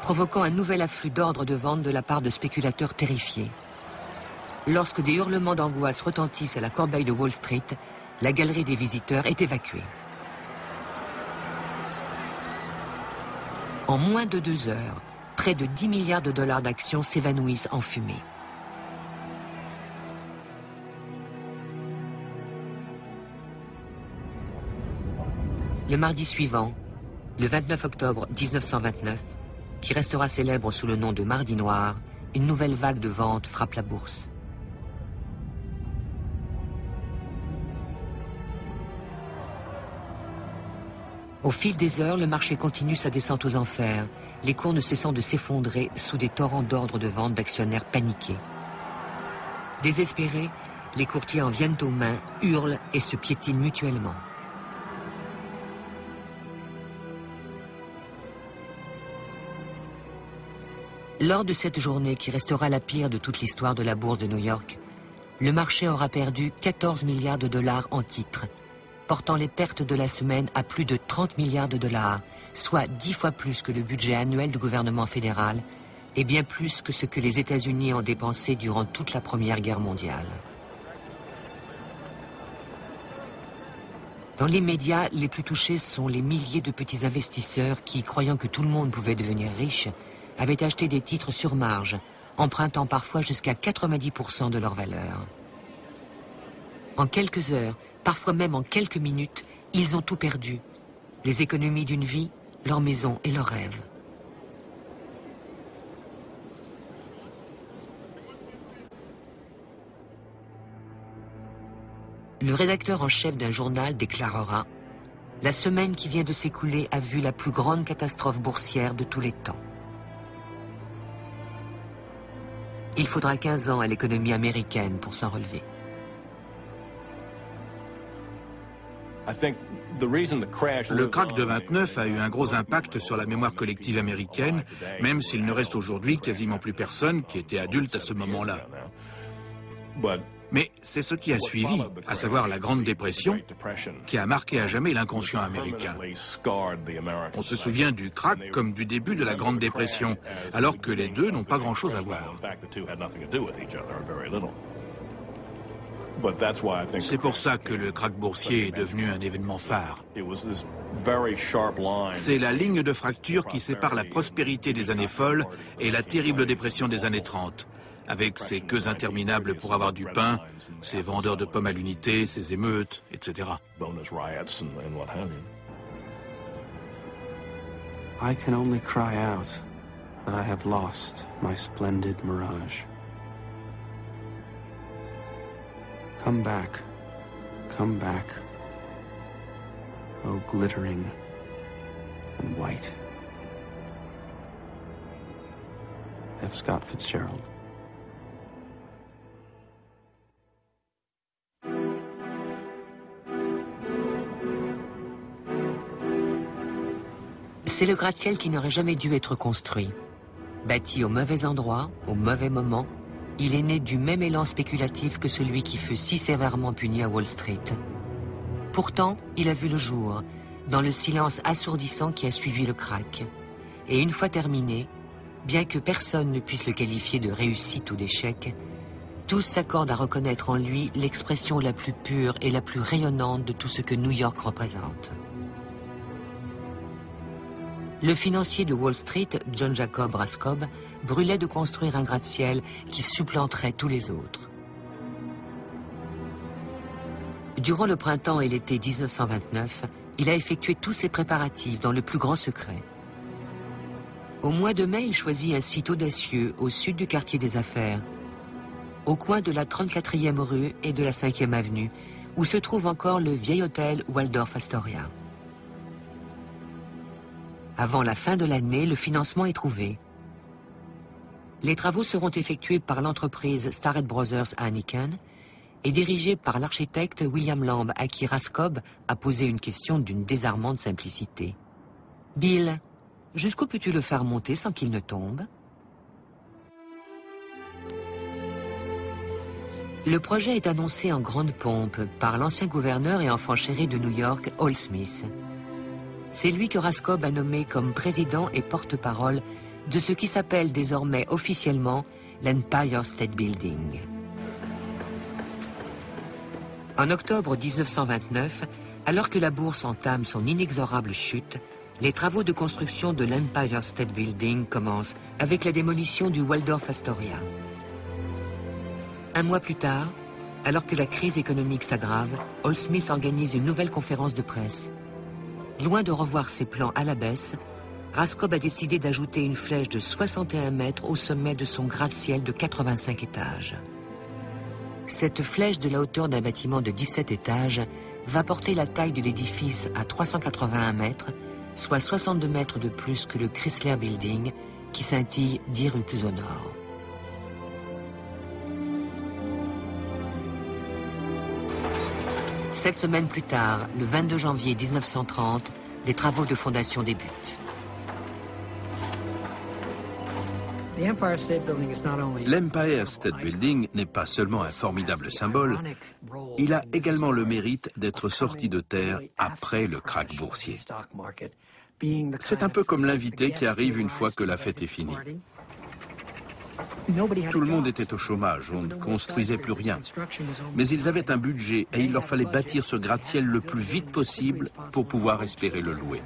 provoquant un nouvel afflux d'ordres de vente de la part de spéculateurs terrifiés. Lorsque des hurlements d'angoisse retentissent à la corbeille de Wall Street, la galerie des visiteurs est évacuée. En moins de 2 heures, près de 10 milliards de dollars d'actions s'évanouissent en fumée. Le mardi suivant, le 29 octobre 1929, qui restera célèbre sous le nom de Mardi Noir, une nouvelle vague de ventes frappe la bourse. Au fil des heures, le marché continue sa descente aux enfers, les cours ne cessant de s'effondrer sous des torrents d'ordres de vente d'actionnaires paniqués. Désespérés, les courtiers en viennent aux mains, hurlent et se piétinent mutuellement. Lors de cette journée qui restera la pire de toute l'histoire de la bourse de New York, le marché aura perdu 14 milliards de dollars en titres, portant les pertes de la semaine à plus de 30 milliards de dollars, soit 10 fois plus que le budget annuel du gouvernement fédéral et bien plus que ce que les États-Unis ont dépensé durant toute la Première Guerre mondiale. Dans les médias, les plus touchés sont les milliers de petits investisseurs qui, croyant que tout le monde pouvait devenir riche, avaient acheté des titres sur marge, empruntant parfois jusqu'à 90% de leur valeur. En quelques heures, parfois même en quelques minutes, ils ont tout perdu. Les économies d'une vie, leur maison et leurs rêves. Le rédacteur en chef d'un journal déclarera « La semaine qui vient de s'écouler a vu la plus grande catastrophe boursière de tous les temps. » Il faudra 15 ans à l'économie américaine pour s'en relever. Le krach de 29 a eu un gros impact sur la mémoire collective américaine, même s'il ne reste aujourd'hui quasiment plus personne qui était adulte à ce moment-là. Mais c'est ce qui a suivi, à savoir la Grande Dépression, qui a marqué à jamais l'inconscient américain. On se souvient du krach comme du début de la Grande Dépression, alors que les deux n'ont pas grand-chose à voir. C'est pour ça que le krach boursier est devenu un événement phare. C'est la ligne de fracture qui sépare la prospérité des années folles et la terrible dépression des années 30. Avec ses queues interminables pour avoir du pain, ses vendeurs de pommes à l'unité, ses émeutes, etc. I can only cry out that I have lost my splendid mirage. Come back, oh glittering and white. F. Scott Fitzgerald. C'est le gratte-ciel qui n'aurait jamais dû être construit. Bâti au mauvais endroit, au mauvais moment, il est né du même élan spéculatif que celui qui fut si sévèrement puni à Wall Street. Pourtant, il a vu le jour, dans le silence assourdissant qui a suivi le krach. Et une fois terminé, bien que personne ne puisse le qualifier de réussite ou d'échec, tous s'accordent à reconnaître en lui l'expression la plus pure et la plus rayonnante de tout ce que New York représente. Le financier de Wall Street, John Jacob Rascob, brûlait de construire un gratte-ciel qui supplanterait tous les autres. Durant le printemps et l'été 1929, il a effectué tous ses préparatifs dans le plus grand secret. Au mois de mai, il choisit un site audacieux au sud du quartier des affaires, au coin de la 34e rue et de la 5e avenue, où se trouve encore le vieil hôtel Waldorf Astoria. Avant la fin de l'année, le financement est trouvé. Les travaux seront effectués par l'entreprise Starrett Brothers à Heineken et dirigés par l'architecte William Lamb, à qui Rascob a posé une question d'une désarmante simplicité. « Bill, jusqu'où peux-tu le faire monter sans qu'il ne tombe ?» Le projet est annoncé en grande pompe par l'ancien gouverneur et enfant chéri de New York, Hall Smith. C'est lui que Rascob a nommé comme président et porte-parole de ce qui s'appelle désormais officiellement l'Empire State Building. En octobre 1929, alors que la bourse entame son inexorable chute, les travaux de construction de l'Empire State Building commencent avec la démolition du Waldorf Astoria. Un mois plus tard, alors que la crise économique s'aggrave, Hall Smith organise une nouvelle conférence de presse. Loin de revoir ses plans à la baisse, Raskob a décidé d'ajouter une flèche de 61 mètres au sommet de son gratte-ciel de 85 étages. Cette flèche de la hauteur d'un bâtiment de 17 étages va porter la taille de l'édifice à 381 mètres, soit 62 mètres de plus que le Chrysler Building, qui scintille 10 rues plus au nord. Sept semaines plus tard, le 22 janvier 1930, les travaux de fondation débutent. L'Empire State Building n'est pas seulement un formidable symbole, il a également le mérite d'être sorti de terre après le krach boursier. C'est un peu comme l'invité qui arrive une fois que la fête est finie. Tout le monde était au chômage, on ne construisait plus rien. Mais ils avaient un budget et il leur fallait bâtir ce gratte-ciel le plus vite possible pour pouvoir espérer le louer.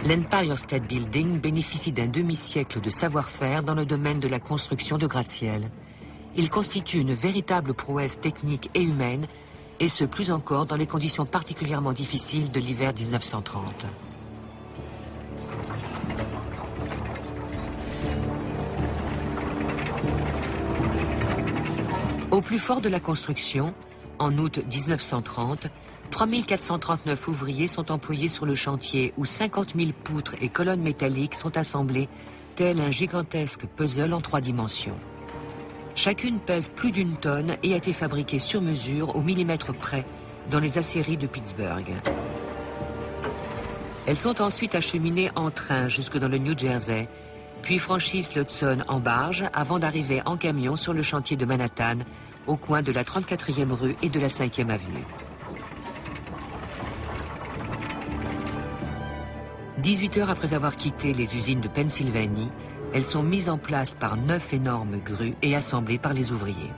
L'Empire State Building bénéficie d'un demi-siècle de savoir-faire dans le domaine de la construction de gratte-ciel. Il constitue une véritable prouesse technique et humaine, et ce plus encore dans les conditions particulièrement difficiles de l'hiver 1930. Au plus fort de la construction, en août 1930, 3439 ouvriers sont employés sur le chantier où 50 000 poutres et colonnes métalliques sont assemblées, tel un gigantesque puzzle en 3 dimensions. Chacune pèse plus d'1 tonne et a été fabriquée sur mesure au millimètre près dans les aciéries de Pittsburgh. Elles sont ensuite acheminées en train jusque dans le New Jersey, puis franchissent l'Hudson en barge avant d'arriver en camion sur le chantier de Manhattan, au coin de la 34e rue et de la 5e avenue. 18 heures après avoir quitté les usines de Pennsylvanie, elles sont mises en place par 9 énormes grues et assemblées par les ouvriers.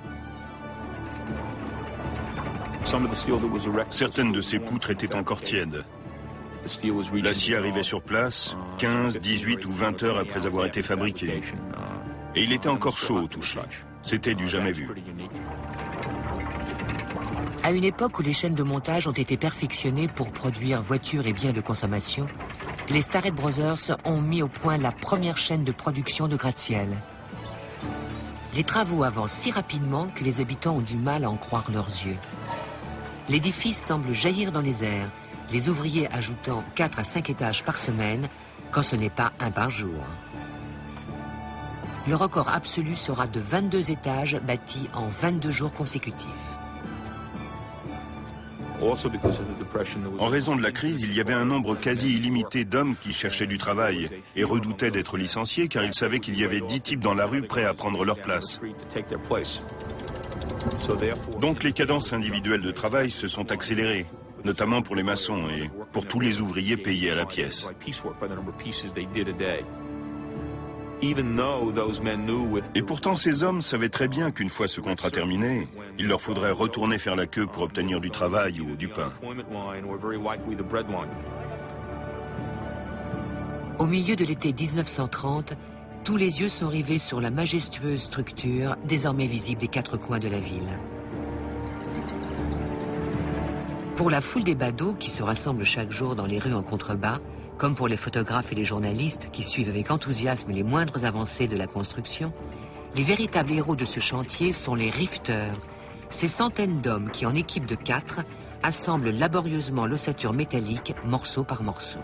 Certaines de ces poutres étaient encore tièdes. L'acier arrivait sur place 15, 18 ou 20 heures après avoir été fabriqué. Et il était encore chaud au toucher. C'était du jamais vu. À une époque où les chaînes de montage ont été perfectionnées pour produire voitures et biens de consommation, les Starrett Brothers ont mis au point la première chaîne de production de gratte-ciel. Les travaux avancent si rapidement que les habitants ont du mal à en croire leurs yeux. L'édifice semble jaillir dans les airs, les ouvriers ajoutant 4 à 5 étages par semaine, quand ce n'est pas 1 par jour. Le record absolu sera de 22 étages bâtis en 22 jours consécutifs. En raison de la crise, il y avait un nombre quasi illimité d'hommes qui cherchaient du travail et redoutaient d'être licenciés car ils savaient qu'il y avait 10 types dans la rue prêts à prendre leur place. Donc les cadences individuelles de travail se sont accélérées, notamment pour les maçons et pour tous les ouvriers payés à la pièce. Et pourtant, ces hommes savaient très bien qu'une fois ce contrat terminé, il leur faudrait retourner faire la queue pour obtenir du travail ou du pain. Au milieu de l'été 1930, tous les yeux sont rivés sur la majestueuse structure désormais visible des 4 coins de la ville. Pour la foule des badauds qui se rassemblent chaque jour dans les rues en contrebas, comme pour les photographes et les journalistes qui suivent avec enthousiasme les moindres avancées de la construction, les véritables héros de ce chantier sont les rifters, ces centaines d'hommes qui, en équipe de 4, assemblent laborieusement l'ossature métallique morceau par morceau.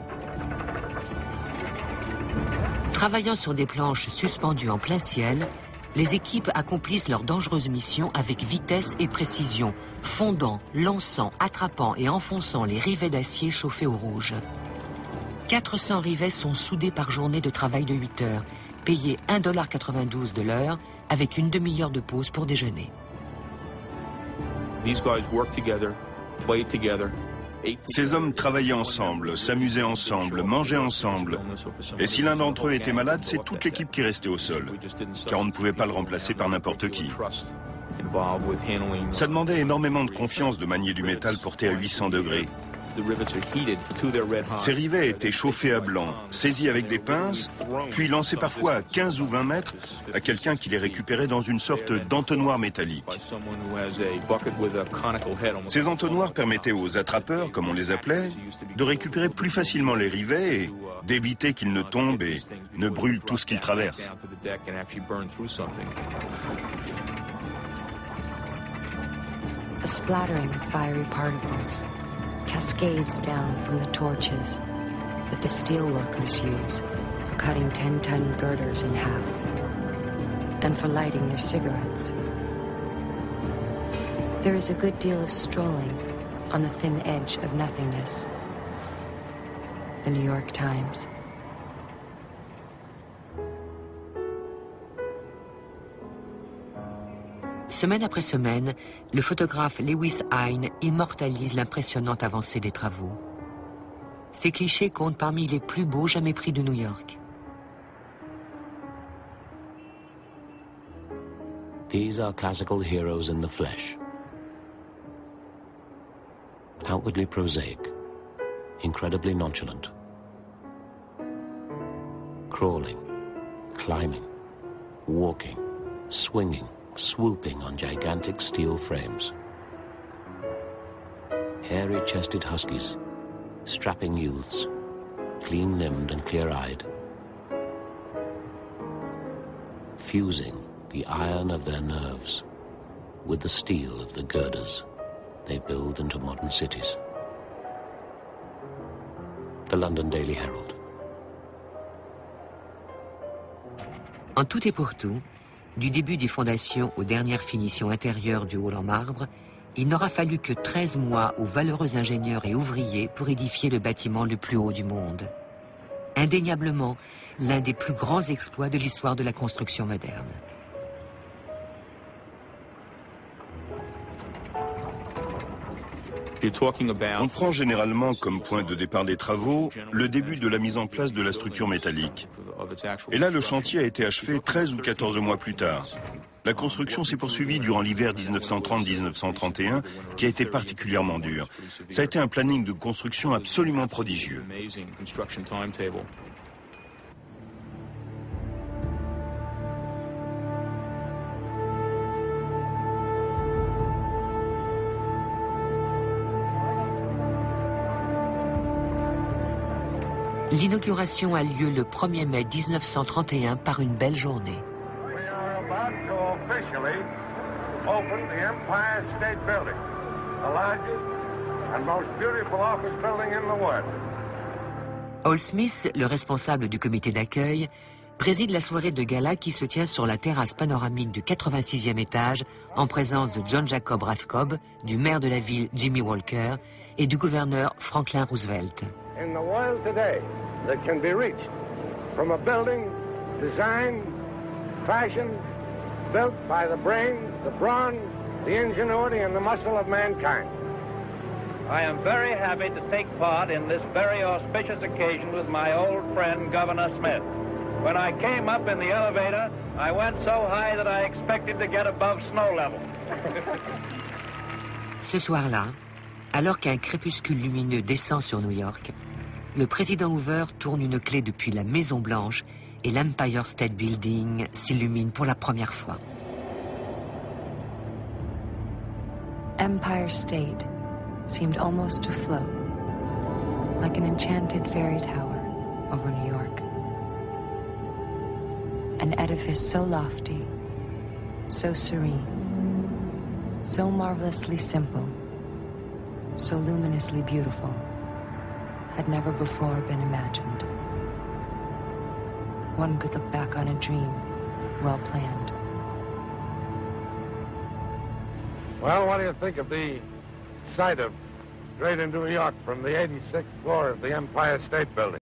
Travaillant sur des planches suspendues en plein ciel, les équipes accomplissent leur dangereuse mission avec vitesse et précision, fondant, lançant, attrapant et enfonçant les rivets d'acier chauffés au rouge. 400 rivets sont soudés par journée de travail de 8 heures, payés 1,92 $ de l'heure, avec une demi-heure de pause pour déjeuner. Ces hommes travaillaient ensemble, s'amusaient ensemble, mangeaient ensemble. Et si l'un d'entre eux était malade, c'est toute l'équipe qui restait au sol, car on ne pouvait pas le remplacer par n'importe qui. Ça demandait énormément de confiance de manier du métal porté à 800 degrés. Ces rivets étaient chauffés à blanc, saisis avec des pinces, puis lancés parfois à 15 ou 20 mètres à quelqu'un qui les récupérait dans une sorte d'entonnoir métallique. Ces entonnoirs permettaient aux attrapeurs, comme on les appelait, de récupérer plus facilement les rivets et d'éviter qu'ils ne tombent et ne brûlent tout ce qu'ils traversent. A splattering of fiery particles cascades down from the torches that the steelworkers use for cutting 10-ton girders in half and for lighting their cigarettes. There is a good deal of strolling on the thin edge of nothingness. The New York Times. Semaine après semaine, le photographe Lewis Hine immortalise l'impressionnante avancée des travaux. Ces clichés comptent parmi les plus beaux jamais pris de New York. These are classical heroes in the flesh. Outwardly prosaic, incredibly nonchalant. Crawling, climbing, walking, swinging, swooping on gigantic steel frames. Hairy-chested huskies, strapping youths, clean-limbed and clear-eyed, fusing the iron of their nerves with the steel of the girders they build into modern cities. The London Daily Herald. En tout et pour tout, du début des fondations aux dernières finitions intérieures du hall en marbre, il n'aura fallu que 13 mois aux valeureux ingénieurs et ouvriers pour édifier le bâtiment le plus haut du monde. Indéniablement, l'un des plus grands exploits de l'histoire de la construction moderne. On prend généralement comme point de départ des travaux le début de la mise en place de la structure métallique. Et là, le chantier a été achevé 13 ou 14 mois plus tard. La construction s'est poursuivie durant l'hiver 1930-1931, qui a été particulièrement dur. Ça a été un planning de construction absolument prodigieux. L'inauguration a lieu le 1er mai 1931 par une belle journée. Hall Smith, le responsable du comité d'accueil, préside la soirée de gala qui se tient sur la terrasse panoramique du 86e étage en présence de John Jacob Rascob, du maire de la ville Jimmy Walker et du gouverneur Franklin Roosevelt. In the world today that can be reached from a building designed, fashioned, built by the brain, the brawn, the ingenuity and the muscle of mankind. I am very happy to take part in this very auspicious occasion with my old friend Governor Smith. When I came up in the elevator, I went so high that I expected to get above snow level. Ce soir-là, alors qu'un crépuscule lumineux descend sur New York, le président Hoover tourne une clé depuis la Maison Blanche et l'Empire State Building s'illumine pour la première fois. Empire State seemed almost to float, like an enchanted fairy tower over New York. An edifice so lofty, so serene, so marvelously simple, so luminously beautiful, had never before been imagined. One could look back on a dream, well planned. Well, what do you think of the sight of greater New York from the 86th floor of the Empire State Building?